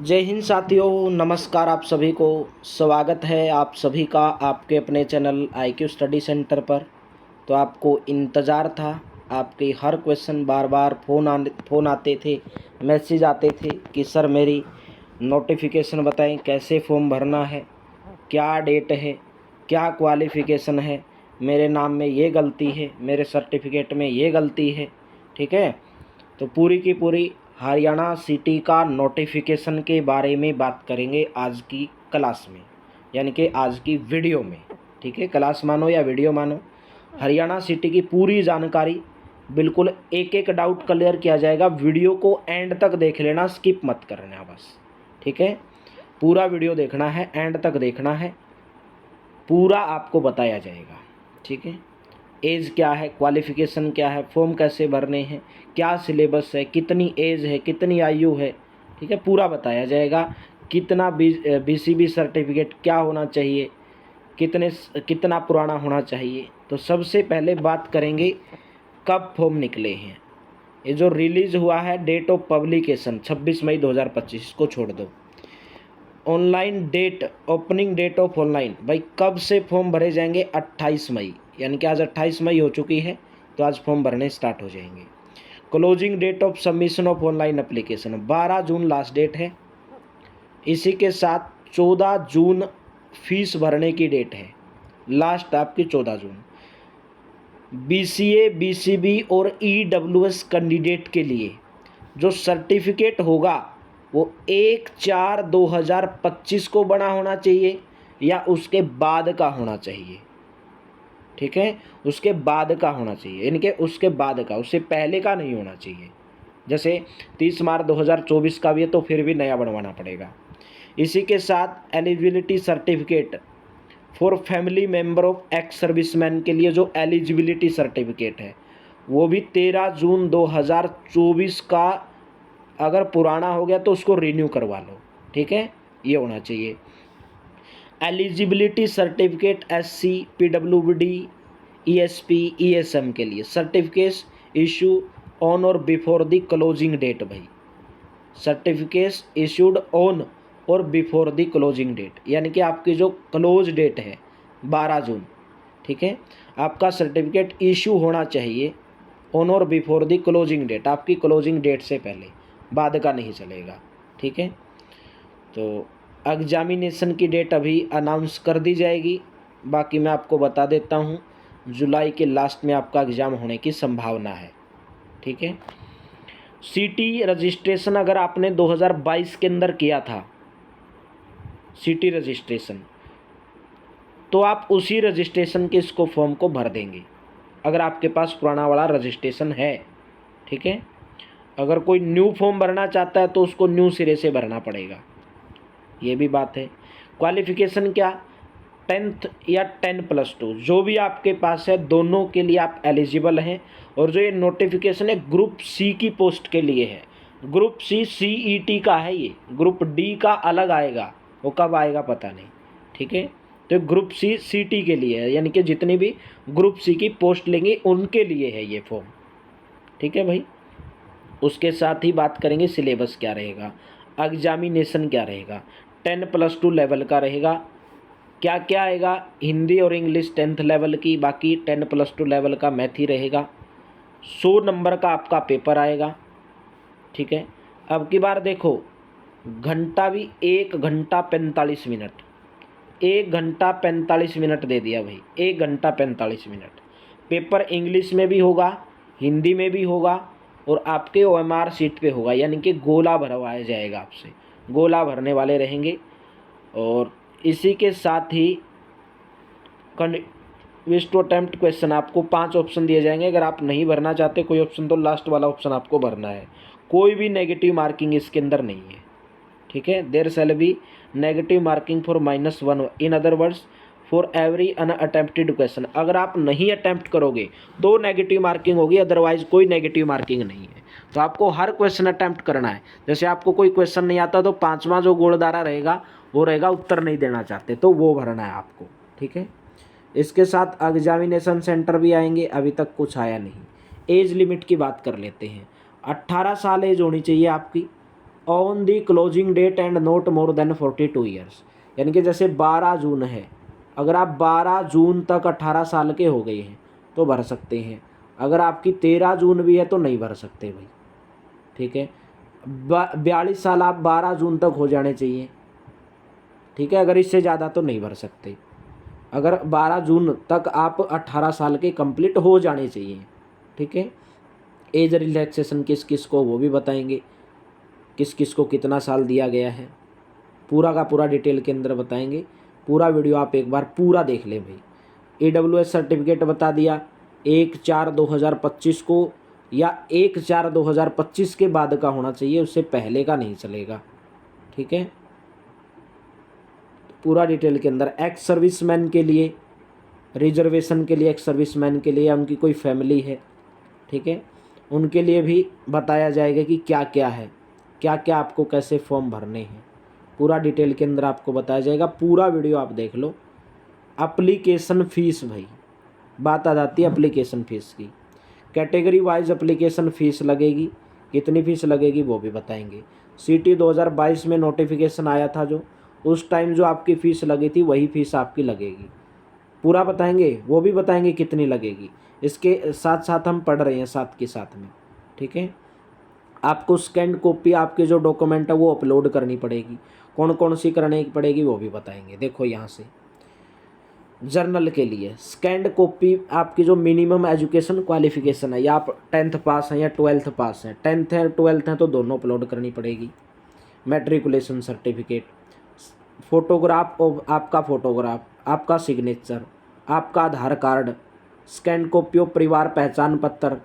जय हिंद साथियों, नमस्कार। आप सभी को स्वागत है आप सभी का आपके अपने चैनल IQ स्टडी सेंटर पर। तो आपको इंतज़ार था, आपके हर क्वेश्चन बार बार फ़ोन आते थे, मैसेज आते थे कि सर मेरी नोटिफिकेशन बताएं, कैसे फॉर्म भरना है, क्या डेट है, क्या क्वालिफ़िकेशन है, मेरे नाम में ये गलती है, मेरे सर्टिफिकेट में ये गलती है। ठीक है, तो पूरी की पूरी हरियाणा सिटी का नोटिफिकेशन के बारे में बात करेंगे आज की क्लास में, यानी कि आज की वीडियो में। ठीक है, क्लास मानो या वीडियो मानो, हरियाणा सिटी की पूरी जानकारी बिल्कुल एक एक डाउट क्लियर किया जाएगा। वीडियो को एंड तक देख लेना, स्किप मत करना बस। ठीक है, पूरा वीडियो देखना है, एंड तक देखना है, पूरा आपको बताया जाएगा। ठीक है, एज क्या है, क्वालिफ़िकेशन क्या है, फॉर्म कैसे भरने हैं, क्या सिलेबस है, कितनी एज है, कितनी आयु है। ठीक है, पूरा बताया जाएगा। कितना BCB सर्टिफिकेट क्या होना चाहिए, कितना पुराना होना चाहिए। तो सबसे पहले बात करेंगे कब फॉर्म निकले हैं। ये जो रिलीज़ हुआ है, डेट ऑफ पब्लिकेशन 26 मई 2025, इसको छोड़ दो। Online date, opening date of online, भाई कब से फॉर्म भरे जाएंगे? 28 मई, यानी कि आज 28 मई हो चुकी है, तो आज फॉर्म भरने स्टार्ट हो जाएंगे। Closing date of submission of online application 12 जून लास्ट डेट है। इसी के साथ 14 जून फीस भरने की डेट है, लास्ट आपकी 14 जून। BCA, BCB और EWS कैंडिडेट के लिए जो सर्टिफिकेट होगा वो 1/4/2025 को बना होना चाहिए या उसके बाद का होना चाहिए। ठीक है, उसके बाद का होना चाहिए, यानी कि उसके बाद का, उससे पहले का नहीं होना चाहिए। जैसे 30 मार्च 2024 का भी है तो फिर भी नया बनवाना पड़ेगा। इसी के साथ eligibility certificate for family member of ex serviceman के लिए जो एलिजिबिलिटी सर्टिफिकेट है वो भी 13 जून 2024 का, अगर पुराना हो गया तो उसको रिन्यू करवा लो। ठीक है, ये होना चाहिए। Eligibility certificate SC, PWD, ESP, ESM के लिए सर्टिफिकेट इशू ऑन और बिफोर द क्लोजिंग डेट। भाई सर्टिफिकेट इशूड ऑन और बिफोर द क्लोजिंग डेट, यानी कि आपकी जो क्लोज डेट है 12 जून, ठीक है, आपका सर्टिफिकेट इशू होना चाहिए ऑन और बिफोर द क्लोजिंग डेट, आपकी क्लोजिंग डेट से पहले, बाद का नहीं चलेगा। ठीक है, तो एग्जामिनेशन की डेट अभी अनाउंस कर दी जाएगी। बाकी मैं आपको बता देता हूँ, जुलाई के लास्ट में आपका एग्ज़ाम होने की संभावना है। ठीक है, सिटी रजिस्ट्रेशन अगर आपने 2022 के अंदर किया था सिटी रजिस्ट्रेशन, तो आप उसी रजिस्ट्रेशन के इसको फॉर्म को भर देंगे अगर आपके पास पुराना वाला रजिस्ट्रेशन है। ठीक है, अगर कोई न्यू फॉर्म भरना चाहता है तो उसको न्यू सिरे से भरना पड़ेगा, ये भी बात है। क्वालिफ़िकेशन क्या? 10th या 10+2 जो भी आपके पास है, दोनों के लिए आप एलिजिबल हैं। और जो ये नोटिफिकेशन है ग्रुप C की पोस्ट के लिए है। ग्रुप C CET का है, ये ग्रुप D का अलग आएगा, वो कब आएगा पता नहीं। ठीक है, तो ग्रुप C CT के लिए है, यानी कि जितनी भी ग्रुप C की पोस्ट लेंगे उनके लिए है ये फॉर्म। ठीक है भाई, उसके साथ ही बात करेंगे सिलेबस क्या रहेगा, एग्जामिनेशन क्या रहेगा। 10+2 लेवल का रहेगा। क्या क्या आएगा? हिंदी और इंग्लिश 10th लेवल की, बाकी 10+2 लेवल का मैथ ही रहेगा। 100 नंबर का आपका पेपर आएगा। ठीक है, अब की बार देखो, घंटा भी 1 घंटा 45 मिनट, 1 घंटा 45 मिनट दे दिया भाई, 1 घंटा 45 मिनट। पेपर इंग्लिश में भी होगा, हिंदी में भी होगा और आपके OMR सीट पे होगा, यानी कि गोला भरवाया जाएगा आपसे, गोला भरने वाले रहेंगे। और इसी के साथ ही विश टू अटेम्प्ट क्वेश्चन, आपको 5 ऑप्शन दिए जाएंगे। अगर आप नहीं भरना चाहते कोई ऑप्शन तो लास्ट वाला ऑप्शन आपको भरना है। कोई भी नेगेटिव मार्किंग इसके अंदर नहीं है। ठीक है, there shall be negative marking for -1, in other words for every unattempted question. अगर आप नहीं अटेम्प्ट करोगे तो नेगेटिव मार्किंग होगी, अदरवाइज कोई नेगेटिव मार्किंग नहीं है। तो आपको हर क्वेश्चन अटेम्प्ट करना है। जैसे आपको कोई क्वेश्चन नहीं आता तो 5वां जो गोलदारा रहेगा वो रहेगा उत्तर नहीं देना चाहते, तो वो भरना है आपको। ठीक है, इसके साथ एग्जामिनेशन सेंटर भी आएंगे, अभी तक कुछ आया नहीं। एज लिमिट की बात कर लेते हैं। 18 साल एज होनी चाहिए आपकी। On the closing date and not more than 42 years. यानी कि जैसे 12 जून है, अगर आप 12 जून तक 18 साल के हो गए हैं तो भर सकते हैं। अगर आपकी 13 जून भी है तो नहीं भर सकते भाई, ठीक है। 42 साल आप 12 जून तक हो जाने चाहिए, ठीक है। अगर इससे ज़्यादा तो नहीं भर सकते। अगर 12 जून तक आप 18 साल के कंप्लीट हो जाने चाहिए, ठीक है। एज रिलैक्सेशन किस किस को वो भी बताएंगे, किस किस को कितना साल दिया गया है, पूरा का पूरा डिटेल के अंदर बताएंगे। पूरा वीडियो आप एक बार पूरा देख लें भाई। AWS सर्टिफिकेट बता दिया 1/4/2025 को, या 1/4/2025 के बाद का होना चाहिए, उससे पहले का नहीं चलेगा, ठीक है। पूरा डिटेल के अंदर एक्स सर्विसमैन के लिए, रिजर्वेशन के लिए, एक्स सर्विसमैन के लिए या उनकी कोई फैमिली है, ठीक है, उनके लिए भी बताया जाएगा कि क्या क्या है, क्या क्या आपको कैसे फॉर्म भरने हैं। पूरा डिटेल के अंदर आपको बताया जाएगा। पूरा वीडियो आप देख लो। एप्लीकेशन फ़ीस भाई, बात आ जाती है एप्लीकेशन फ़ीस की। कैटेगरी वाइज एप्लीकेशन फ़ीस लगेगी, कितनी फ़ीस लगेगी वो भी बताएंगे। CT 2022 में नोटिफिकेशन आया था जो, उस टाइम जो आपकी फ़ीस लगी थी वही फ़ीस आपकी लगेगी, पूरा बताएंगे। वो भी बताएंगे कितनी लगेगी। इसके साथ साथ हम पढ़ रहे हैं साथ के साथ में, ठीक है। आपको स्कैन कॉपी आपके जो डॉक्यूमेंट है वो अपलोड करनी पड़ेगी, कौन कौन सी करनी पड़ेगी वो भी बताएंगे। देखो यहाँ से जर्नल के लिए स्कैंड कॉपी आपकी जो मिनिमम एजुकेशन क्वालिफिकेशन है, या आप 10th पास हैं या 12th पास हैं, 10th है 12th हैं तो दोनों अपलोड करनी पड़ेगी। मैट्रिकुलेशन सर्टिफिकेट, फोटोग्राफ ऑफ आपका फोटोग्राफ, आपका सिग्नेचर, आपका आधार कार्ड, स्कैन कॉपी ऑफ परिवार पहचान पत्र,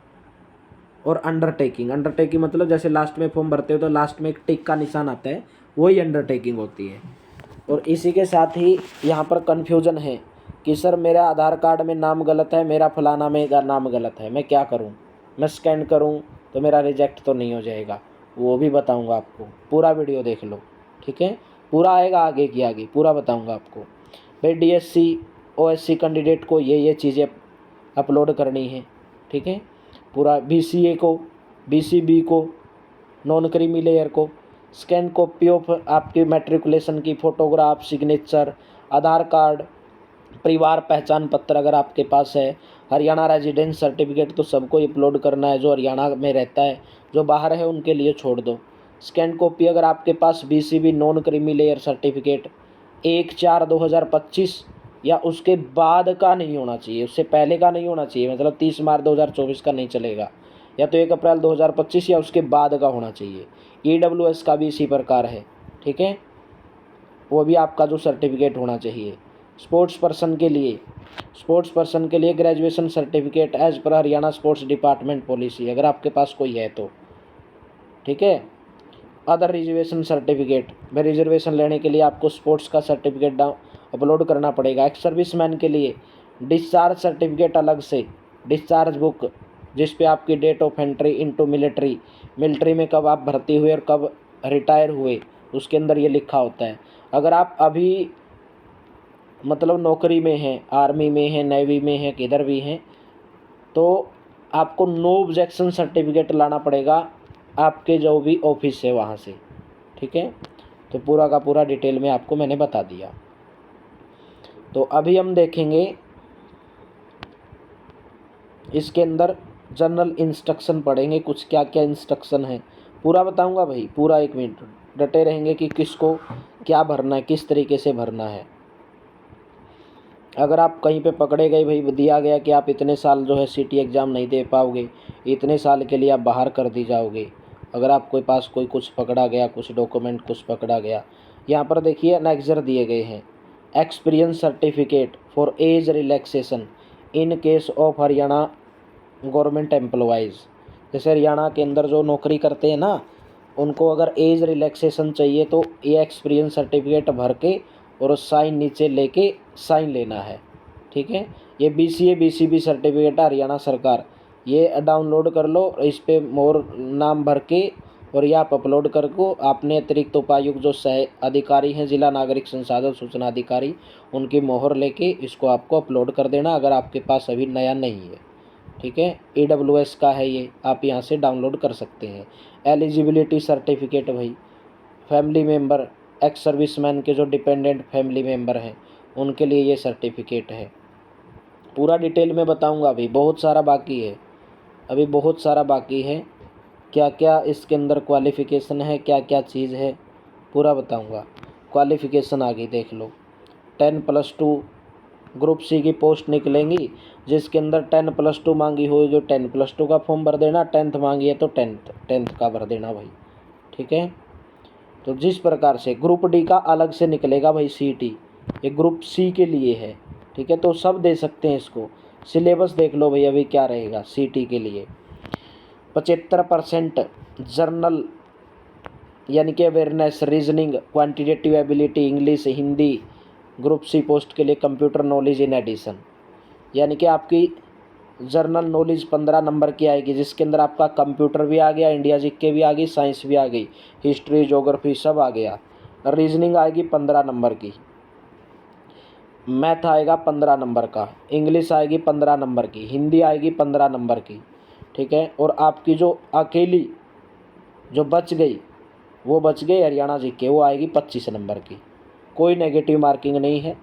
और अंडरटेकिंग। अंडरटेकिंग मतलब जैसे लास्ट में फॉर्म भरते हो तो लास्ट में एक टिक का निशान आता है, वही अंडरटेकिंग होती है। और इसी के साथ ही यहाँ पर कन्फ्यूज़न है कि सर मेरा आधार कार्ड में नाम गलत है, मेरा फलाना में नाम गलत है, मैं क्या करूँ, मैं स्कैन करूँ तो मेरा रिजेक्ट तो नहीं हो जाएगा, वो भी बताऊँगा आपको। पूरा वीडियो देख लो, ठीक है। पूरा आएगा आगे की आगे, पूरा बताऊँगा आपको भाई। DSC OSC कैंडिडेट को ये चीज़ें अपलोड करनी है, ठीक है। पूरा BCA को, BCB को, नॉन क्रीमी लेयर को, स्कैन कॉपी ऑफ आपकी मैट्रिकुलेशन की, फ़ोटोग्राफ, सिग्नेचर, आधार कार्ड, परिवार पहचान पत्र अगर आपके पास है, हरियाणा रेजिडेंस सर्टिफिकेट तो सबको अपलोड करना है जो हरियाणा में रहता है, जो बाहर है उनके लिए छोड़ दो। स्कैन कॉपी अगर आपके पास BCB non creamy layer certificate 1/4/2025 या उसके बाद का नहीं होना चाहिए, उससे पहले का नहीं होना चाहिए, मतलब 30 मार्च 2024 का नहीं चलेगा, या तो 1 अप्रैल 2025 या उसके बाद का होना चाहिए। EWS का भी इसी प्रकार है, ठीक है, वो भी आपका जो सर्टिफिकेट होना चाहिए। स्पोर्ट्स पर्सन के लिए graduation certificate as per Haryana sports department policy अगर आपके पास कोई है तो, ठीक है। अदर रिजर्वेशन सर्टिफिकेट में रिजर्वेशन लेने के लिए आपको स्पोर्ट्स का सर्टिफिकेट अपलोड करना पड़ेगा। एक्स सर्विसमैन के लिए डिस्चार्ज सर्टिफिकेट अलग से, डिस्चार्ज बुक जिस पे आपकी date of entry into military में कब आप भर्ती हुए और कब रिटायर हुए उसके अंदर ये लिखा होता है। अगर आप अभी मतलब नौकरी में हैं, आर्मी में हैं, नेवी में हैं, किधर भी हैं, तो आपको नो ऑब्जेक्शन सर्टिफिकेट लाना पड़ेगा आपके जो भी ऑफिस है वहाँ से, ठीक है। तो पूरा का पूरा डिटेल में आपको मैंने बता दिया। तो अभी हम देखेंगे इसके अंदर जनरल इंस्ट्रक्शन पढ़ेंगे, कुछ क्या क्या इंस्ट्रक्शन है पूरा बताऊंगा भाई। पूरा 1 मिनट डटे रहेंगे कि किसको क्या भरना है, किस तरीके से भरना है। अगर आप कहीं पे पकड़े गए भाई, दिया गया कि आप इतने साल जो है CT एग्ज़ाम नहीं दे पाओगे, इतने साल के लिए आप बाहर कर दी जाओगे, अगर आपके पास कोई कुछ पकड़ा गया, कुछ डॉक्यूमेंट कुछ पकड़ा गया, यहाँ पर देखिए अनेक्जर दिए गए हैं। Experience certificate for age relaxation in case of Haryana government employees, जैसे हरियाणा के अंदर जो नौकरी करते हैं ना, उनको अगर एज रिलैक्सेशन चाहिए तो ये एक्सपीरियंस सर्टिफिकेट भर के और साइन नीचे लेके साइन लेना है, ठीक है। ये BCA BCB सर्टिफिकेट है हरियाणा सरकार, ये डाउनलोड कर लो, इस पे मोर नाम भर के और ये आप अपलोड कर को आपने अतिरिक्त उपायुक्त जो सह अधिकारी हैं, जिला नागरिक संसाधन सूचना अधिकारी, उनकी मोहर लेके इसको आपको अपलोड कर देना अगर आपके पास अभी नया नहीं है, ठीक है। AWS का है ये, आप यहाँ से डाउनलोड कर सकते हैं। एलिजिबिलिटी सर्टिफिकेट भाई, फैमिली मेम्बर, एक्स सर्विसमैन के जो डिपेंडेंट फैमिली मेम्बर हैं उनके लिए ये सर्टिफिकेट है। पूरा डिटेल में बताऊंगा, अभी बहुत सारा बाकी है, अभी बहुत सारा बाकी है। क्या क्या इसके अंदर क्वालिफ़िकेशन है, क्या क्या चीज़ है, पूरा बताऊंगा। क्वालिफ़िकेशन आ गई, देख लो। 10+2 ग्रुप सी की पोस्ट निकलेंगी, जिसके अंदर 10+2 मांगी हुई, जो 10+2 का फॉर्म भर देना, 10th मांगी है तो 10th का भर देना भाई, ठीक है। तो जिस प्रकार से ग्रुप डी का अलग से निकलेगा भाई सीटी, ये ग्रुप सी के लिए है, ठीक है। तो सब दे सकते हैं इसको। सिलेबस देख लो भाई अभी क्या रहेगा सीटी के लिए। 75% जर्नल यानी कि awareness, reasoning, quantitative ability, English, Hindi, group C post के लिए कंप्यूटर नॉलेज इन एडिशन, यानी कि आपकी जर्नल नॉलेज 15 नंबर की आएगी, जिसके अंदर आपका कंप्यूटर भी आ गया, इंडिया जीके भी आ गई, साइंस भी आ गई, हिस्ट्री, ज्योग्राफी सब आ गया। रीजनिंग आएगी 15 नंबर की, मैथ आएगा 15 नंबर का, इंग्लिश आएगी 15 नंबर की, हिंदी आएगी 15 नंबर की, ठीक है। और आपकी जो अकेली जो बच गई, वो बच गई हरियाणा जीके, वो आएगी 25 नंबर की। कोई नेगेटिव मार्किंग नहीं है।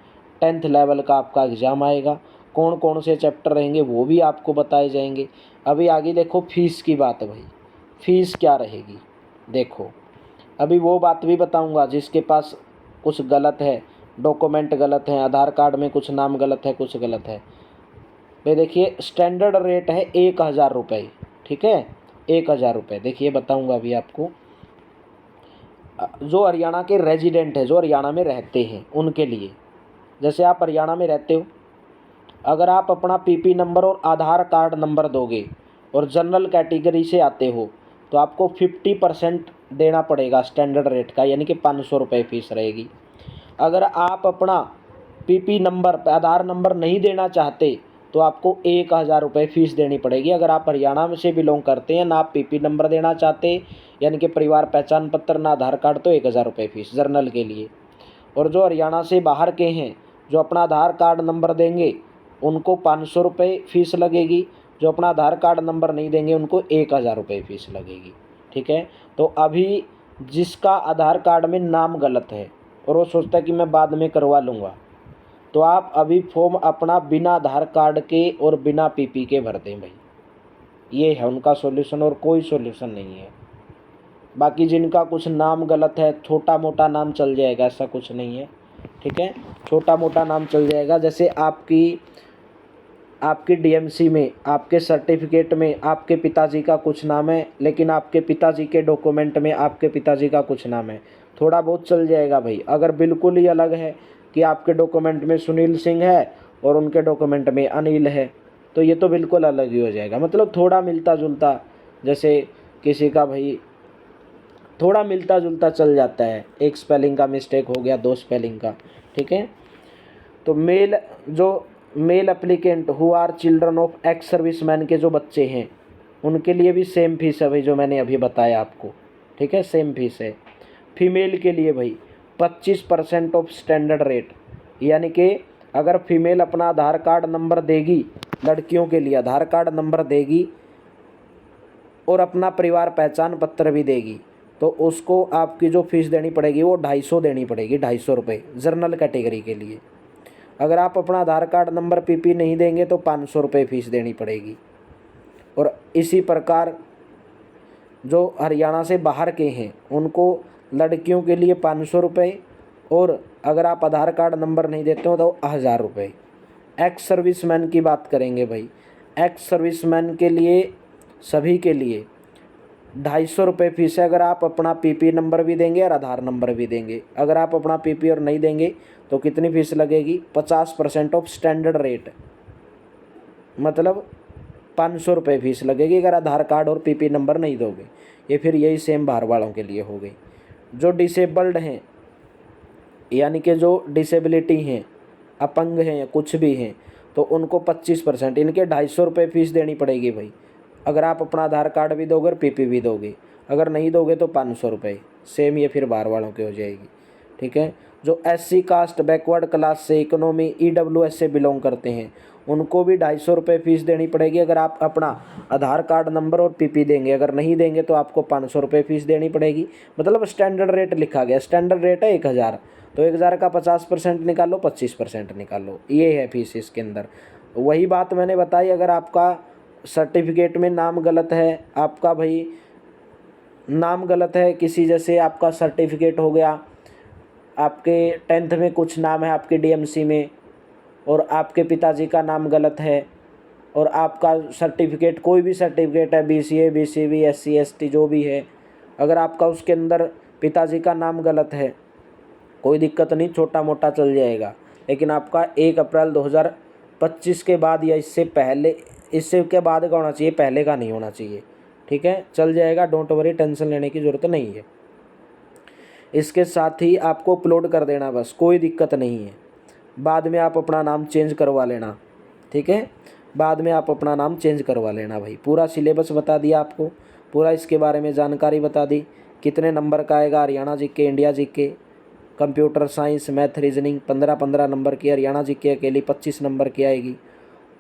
10th लेवल का आपका एग्ज़ाम आएगा। कौन कौन से चैप्टर रहेंगे वो भी आपको बताए जाएंगे। अभी आगे देखो फीस की बात भाई, फीस क्या रहेगी देखो। अभी वो बात भी बताऊंगा जिसके पास कुछ गलत है, डॉक्यूमेंट गलत हैं, आधार कार्ड में कुछ नाम गलत है, कुछ गलत है। भाई देखिए स्टैंडर्ड रेट है 1000 रुपये, ठीक है, 1000 रुपये। देखिए बताऊंगा अभी आपको। जो हरियाणा के रेजिडेंट हैं, जो हरियाणा में रहते हैं, उनके लिए, जैसे आप हरियाणा में रहते हो, अगर आप अपना पीपी नंबर और आधार कार्ड नंबर दोगे और जनरल कैटेगरी से आते हो तो आपको 50% देना पड़ेगा स्टैंडर्ड रेट का, यानी कि 500 रुपये फ़ीस रहेगी। अगर आप अपना पीपी नंबर, आधार नंबर नहीं देना चाहते तो आपको 1000 रुपये फ़ीस देनी पड़ेगी। अगर आप हरियाणा में से बिलोंग करते हैं, ना आप पीपी नंबर देना चाहते यानी कि परिवार पहचान पत्र, ना आधार कार्ड, तो 1000 रुपये फ़ीस जर्नल के लिए। और जो हरियाणा से बाहर के हैं, जो अपना आधार कार्ड नंबर देंगे उनको 500 रुपये फ़ीस लगेगी, जो अपना आधार कार्ड नंबर नहीं देंगे उनको 1000 रुपये फ़ीस लगेगी, ठीक है। तो अभी जिसका आधार कार्ड में नाम गलत है और वो सोचता है कि मैं बाद में करवा लूँगा, तो आप अभी फॉर्म अपना बिना आधार कार्ड के और बिना पीपी के भर दें भाई। ये है उनका सॉल्यूशन, और कोई सॉल्यूशन नहीं है। बाकी जिनका कुछ नाम गलत है, छोटा मोटा नाम चल जाएगा, ऐसा कुछ नहीं है, ठीक है, छोटा मोटा नाम चल जाएगा। जैसे आपकी डीएमसी में, आपके सर्टिफिकेट में आपके पिताजी का कुछ नाम है, लेकिन आपके पिताजी के डॉक्यूमेंट में आपके पिताजी का कुछ नाम है, थोड़ा बहुत चल जाएगा भाई। अगर बिल्कुल ही अलग है कि आपके डॉक्यूमेंट में सुनील सिंह है और उनके डॉक्यूमेंट में अनिल है, तो ये तो बिल्कुल अलग ही हो जाएगा। मतलब थोड़ा मिलता जुलता, जैसे किसी का भाई थोड़ा मिलता जुलता चल जाता है, एक स्पेलिंग का मिस्टेक हो गया, 2 स्पेलिंग का, ठीक है। तो male applicant who are children of ex serviceman के जो बच्चे हैं उनके लिए भी सेम फीस है भाई, जो मैंने अभी बताया आपको, ठीक है, सेम फीस है। फीमेल के लिए भाई 25% ऑफ स्टैंडर्ड रेट, यानी कि अगर फीमेल अपना आधार कार्ड नंबर देगी, लड़कियों के लिए आधार कार्ड नंबर देगी और अपना परिवार पहचान पत्र भी देगी, तो उसको आपकी जो फीस देनी पड़ेगी वो 250 देनी पड़ेगी, 250 रुपये जर्नल कैटेगरी के लिए। अगर आप अपना आधार कार्ड नंबर पीपी नहीं देंगे तो 500 रुपये फ़ीस देनी पड़ेगी। और इसी प्रकार जो हरियाणा से बाहर के हैं उनको लड़कियों के लिए 500 रुपये, और अगर आप आधार कार्ड नंबर नहीं देते हो तो 1000 रुपये। एक्स सर्विसमैन की बात करेंगे भाई, एक्स सर्विसमैन के लिए, सभी के लिए 250 रुपये फ़ीस है, अगर आप अपना पीपी नंबर भी देंगे और आधार नंबर भी देंगे। अगर आप अपना पीपी और नहीं देंगे तो कितनी फ़ीस लगेगी, 50% ऑफ स्टैंडर्ड रेट, मतलब 500 रुपये फ़ीस लगेगी अगर आधार कार्ड और पीपी नंबर नहीं दोगे। ये फिर यही सेम बाहर वालों के लिए हो गई। जो डिसेबल्ड हैं, यानी कि जो डिसेबिलिटी हैं, अपंग हैं, कुछ भी हैं, तो उनको 25%, इनके 250 रुपये फ़ीस देनी पड़ेगी भाई, अगर आप अपना आधार कार्ड भी दोगे और पीपी भी दोगे। अगर नहीं दोगे तो 500 रुपये, सेम ये फिर बाहर वालों की हो जाएगी, ठीक है। जो एससी कास्ट, बैकवर्ड क्लास से, इकोनॉमी, ईडब्ल्यूएस से बिलोंग करते हैं उनको भी 250 रुपये फ़ीस देनी पड़ेगी अगर आप अपना आधार कार्ड नंबर और पीपी देंगे। अगर नहीं देंगे तो आपको 500 रुपये फ़ीस देनी पड़ेगी। मतलब स्टैंडर्ड रेट लिखा गया, स्टैंडर्ड रेट है 1000, तो 1000 का 50% निकालो, 25% निकालो, ये है फीस इसके अंदर। वही बात मैंने बताई, अगर आपका सर्टिफिकेट में नाम गलत है, आपका भाई नाम गलत है किसी, जैसे आपका सर्टिफिकेट हो गया, आपके 10th में कुछ नाम है आपके डीएमसी में और आपके पिताजी का नाम गलत है, और आपका सर्टिफिकेट कोई भी सर्टिफिकेट है, बीसीए, बीसीबी, एससी, एसटी जो भी है, अगर आपका उसके अंदर पिताजी का नाम गलत है, कोई दिक्कत नहीं, छोटा मोटा चल जाएगा। लेकिन आपका 1 अप्रैल 2025 के बाद या इससे पहले, इससे के बाद का होना चाहिए, पहले का नहीं होना चाहिए। ठीक है, चल जाएगा, डोंट वरी, टेंशन लेने की ज़रूरत नहीं है। इसके साथ ही आपको अपलोड कर देना, बस, कोई दिक्कत नहीं है। बाद में आप अपना नाम चेंज करवा लेना। ठीक है, बाद में आप अपना नाम चेंज करवा लेना भाई। पूरा सिलेबस बता दिया आपको, पूरा इसके बारे में जानकारी बता दी। कितने नंबर का आएगा Haryana GK, India GK, computer science, math, reasoning 15-15 number की, हरियाणा जीके अकेली 25 नंबर की आएगी।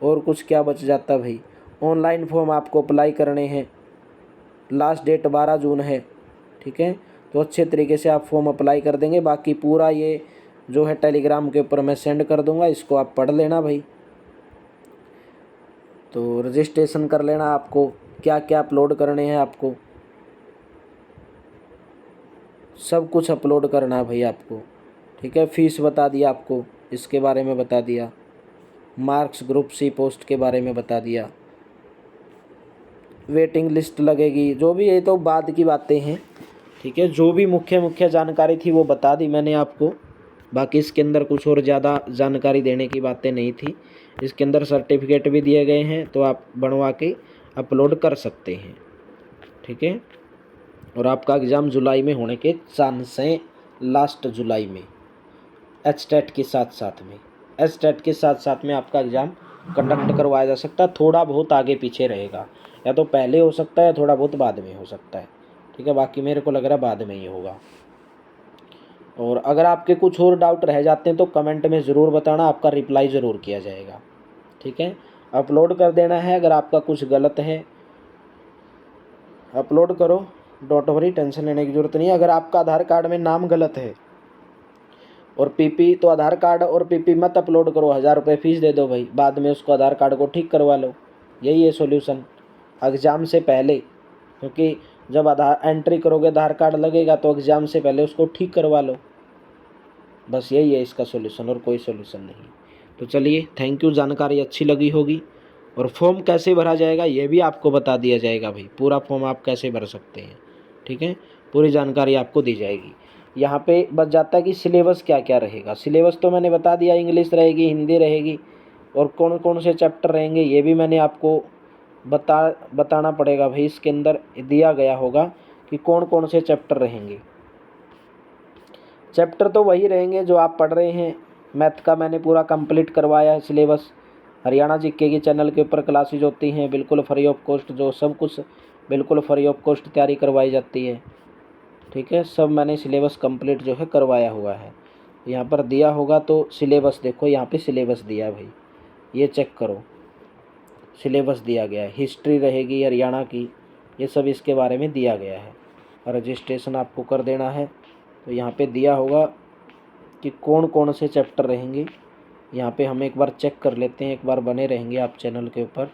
और कुछ क्या बच जाता भाई। ऑनलाइन फॉर्म आपको अप्लाई करने हैं, लास्ट डेट 12 जून है। ठीक है, तो अच्छे तरीके से आप फॉर्म अप्लाई कर देंगे। बाकी पूरा ये जो है टेलीग्राम के ऊपर मैं सेंड कर दूंगा, इसको आप पढ़ लेना भाई। तो रजिस्ट्रेशन कर लेना, आपको क्या क्या अपलोड करने हैं, आपको सब कुछ अपलोड करना है भाई आपको। ठीक है, फीस बता दिया आपको, इसके बारे में बता दिया, मार्क्स ग्रुप सी पोस्ट के बारे में बता दिया, वेटिंग लिस्ट लगेगी, जो भी, ये तो बाद की बातें हैं। ठीक है, जो भी मुख्य मुख्य जानकारी थी वो बता दी मैंने आपको। बाकी इसके अंदर कुछ और ज़्यादा जानकारी देने की बातें नहीं थी। इसके अंदर सर्टिफिकेट भी दिए गए हैं, तो आप बनवा के अपलोड कर सकते हैं। ठीक है, और आपका एग्ज़ाम जुलाई में होने के चांस हैं, लास्ट जुलाई में, एचटेट के साथ साथ में। एचटेट के साथ साथ में आपका एग्ज़ाम कंडक्ट करवाया जा सकता है। थोड़ा बहुत आगे पीछे रहेगा, या तो पहले हो सकता है या थोड़ा बहुत बाद में हो सकता है। ठीक है, बाकी मेरे को लग रहा है बाद में ही होगा। और अगर आपके कुछ और डाउट रह जाते हैं तो कमेंट में ज़रूर बताना, आपका रिप्लाई ज़रूर किया जाएगा। ठीक है, अपलोड कर देना है। अगर आपका कुछ गलत है अपलोड करो, डोंट वरी, टेंशन लेने की ज़रूरत नहीं है। अगर आपका आधार कार्ड में नाम गलत है और पीपी, तो आधार कार्ड और पीपी मत अपलोड करो, 1000 रुपये फ़ीस दे दो भाई, बाद में उसको आधार कार्ड को ठीक करवा लो। यही है सॉल्यूशन एग्ज़ाम से पहले, क्योंकि जब आधार एंट्री करोगे आधार कार्ड लगेगा, तो एग्ज़ाम से पहले उसको ठीक करवा लो। बस यही है इसका सॉल्यूशन, और कोई सॉल्यूशन नहीं। तो चलिए, थैंक यू, जानकारी अच्छी लगी होगी। और फॉर्म कैसे भरा जाएगा ये भी आपको बता दिया जाएगा भाई, पूरा फॉर्म आप कैसे भर सकते हैं। ठीक है, पूरी जानकारी आपको दी जाएगी। यहाँ पे बच जाता है कि सिलेबस क्या क्या रहेगा। सिलेबस तो मैंने बता दिया, इंग्लिश रहेगी, हिंदी रहेगी, और कौन कौन से चैप्टर रहेंगे ये भी मैंने आपको बताना पड़ेगा भाई। इसके अंदर दिया गया होगा कि कौन कौन से चैप्टर रहेंगे। चैप्टर तो वही रहेंगे जो आप पढ़ रहे हैं। मैथ का मैंने पूरा कंप्लीट करवाया है सिलेबस। हरियाणा जीके की चैनल के ऊपर क्लासेज होती हैं, बिल्कुल फ्री ऑफ कॉस्ट, जो सब कुछ बिल्कुल फ्री ऑफ कॉस्ट तैयारी करवाई जाती है। ठीक है, सब मैंने सिलेबस कंप्लीट जो है करवाया हुआ है। यहाँ पर दिया होगा तो सिलेबस देखो, यहाँ पे सिलेबस दिया है भाई, ये चेक करो, सिलेबस दिया गया है। हिस्ट्री रहेगी हरियाणा की, ये सब इसके बारे में दिया गया है। रजिस्ट्रेशन आपको कर देना है, तो यहाँ पे दिया होगा कि कौन कौन से चैप्टर रहेंगे। यहाँ पे हम एक बार चेक कर लेते हैं, एक बार बने रहेंगे आप चैनल के ऊपर,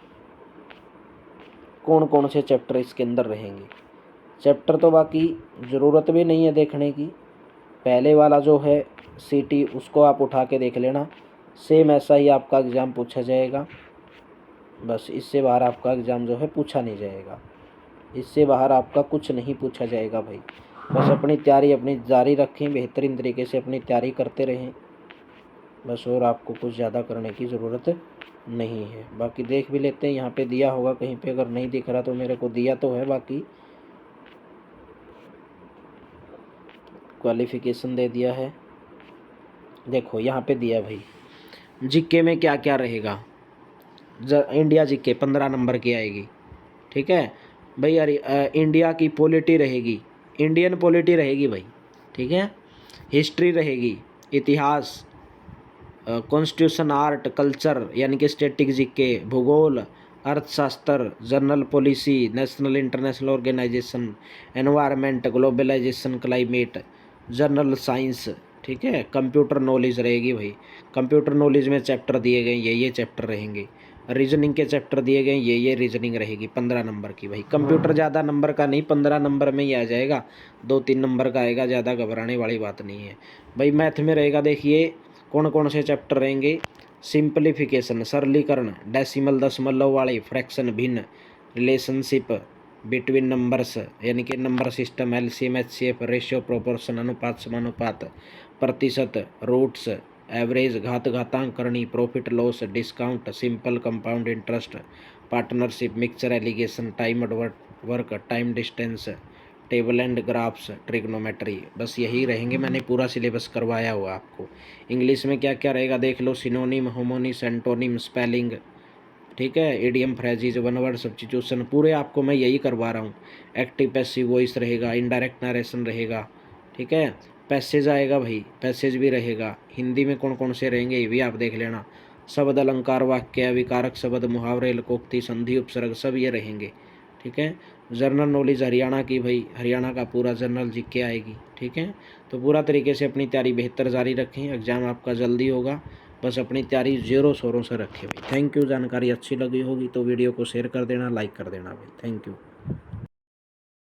कौन कौन से चैप्टर इसके अंदर रहेंगे। चैप्टर तो बाकी ज़रूरत भी नहीं है देखने की, पहले वाला जो है सीटी उसको आप उठा के देख लेना, सेम ऐसा ही आपका एग्ज़ाम पूछा जाएगा। बस इससे बाहर आपका एग्ज़ाम जो है पूछा नहीं जाएगा, इससे बाहर आपका कुछ नहीं पूछा जाएगा भाई। बस अपनी तैयारी अपनी जारी रखें, बेहतरीन तरीके से अपनी तैयारी करते रहें बस, और आपको कुछ ज़्यादा करने की ज़रूरत नहीं है। बाकी देख भी लेते हैं, यहाँ पे दिया होगा कहीं पे, अगर नहीं दिख रहा तो मेरे को दिया तो है। बाकी क्वालिफ़िकेशन दे दिया है, देखो यहाँ पे दिया भाई। जीके में क्या क्या रहेगा, इंडिया जीके 15 नंबर की आएगी। ठीक है भाई, इंडिया की पॉलिटी रहेगी, इंडियन पॉलिटी रहेगी भाई। ठीक है, हिस्ट्री रहेगी, इतिहास, कॉन्स्टिट्यूशन, आर्ट, कल्चर यानी कि स्टैटिक जीके, भूगोल, अर्थशास्त्र, general policy, national international organisation, environment, globalisation, climate, general science, ठीक है। कंप्यूटर नॉलेज रहेगी भाई, कंप्यूटर नॉलेज में चैप्टर दिए गए ये चैप्टर रहेंगे। रीजनिंग के चैप्टर दिए गए ये रीजनिंग रहेगी 15 नंबर की भाई। कंप्यूटर ज़्यादा नंबर का नहीं, 15 नंबर में ही आ जाएगा, 2-3 नंबर का आएगा, ज़्यादा घबराने वाली बात नहीं है भाई। मैथ में रहेगा, देखिए कौन कौन से चैप्टर रहेंगे। सिंप्लीफिकेशन, सरलीकरण, डेसिमल दशमलव वाले, फ्रैक्शन भिन्न, रिलेशनशिप बिटवीन नंबर्स यानी कि number system, LCM, HCF, ratio, proportion, अनुपात समानुपात, प्रतिशत, रूट्स, एवरेज, घात घातांक करनी, profit loss, discount, simple compound interest, partnership, mixture allegation, time work, time distance, table and graphs, trigonometry. बस यही रहेंगे, मैंने पूरा सिलेबस करवाया हुआ आपको। इंग्लिश में क्या क्या रहेगा देख लो, सिनोनिम, होमोनी, सेंटोनिम, स्पेलिंग, ठीक है, idiom, phrases, one word substitution, पूरे आपको मैं यही करवा रहा हूँ। एक्टिव पैसिव वॉइस रहेगा, इनडायरेक्ट नरेशन रहेगा, ठीक है। पैसेज आएगा भाई, पैसेज भी रहेगा। हिंदी में कौन कौन से रहेंगे ये भी आप देख लेना। शब्द, अलंकार, वाक्य, विकारक शब्द, मुहावरे, लोकोक्ति, संधि, उपसर्ग, सब ये रहेंगे, ठीक है। जनरल नॉलेज हरियाणा की भाई, हरियाणा का पूरा जनरल जीके आएगी, ठीक है। तो पूरा तरीके से अपनी तैयारी बेहतर जारी रखें, एग्ज़ाम आपका जल्दी होगा, बस अपनी तैयारी ज़ोरों शोरों से रखें भाई। Thank you. जानकारी अच्छी लगी होगी तो वीडियो को शेयर कर देना, लाइक कर देना भाई। Thank you.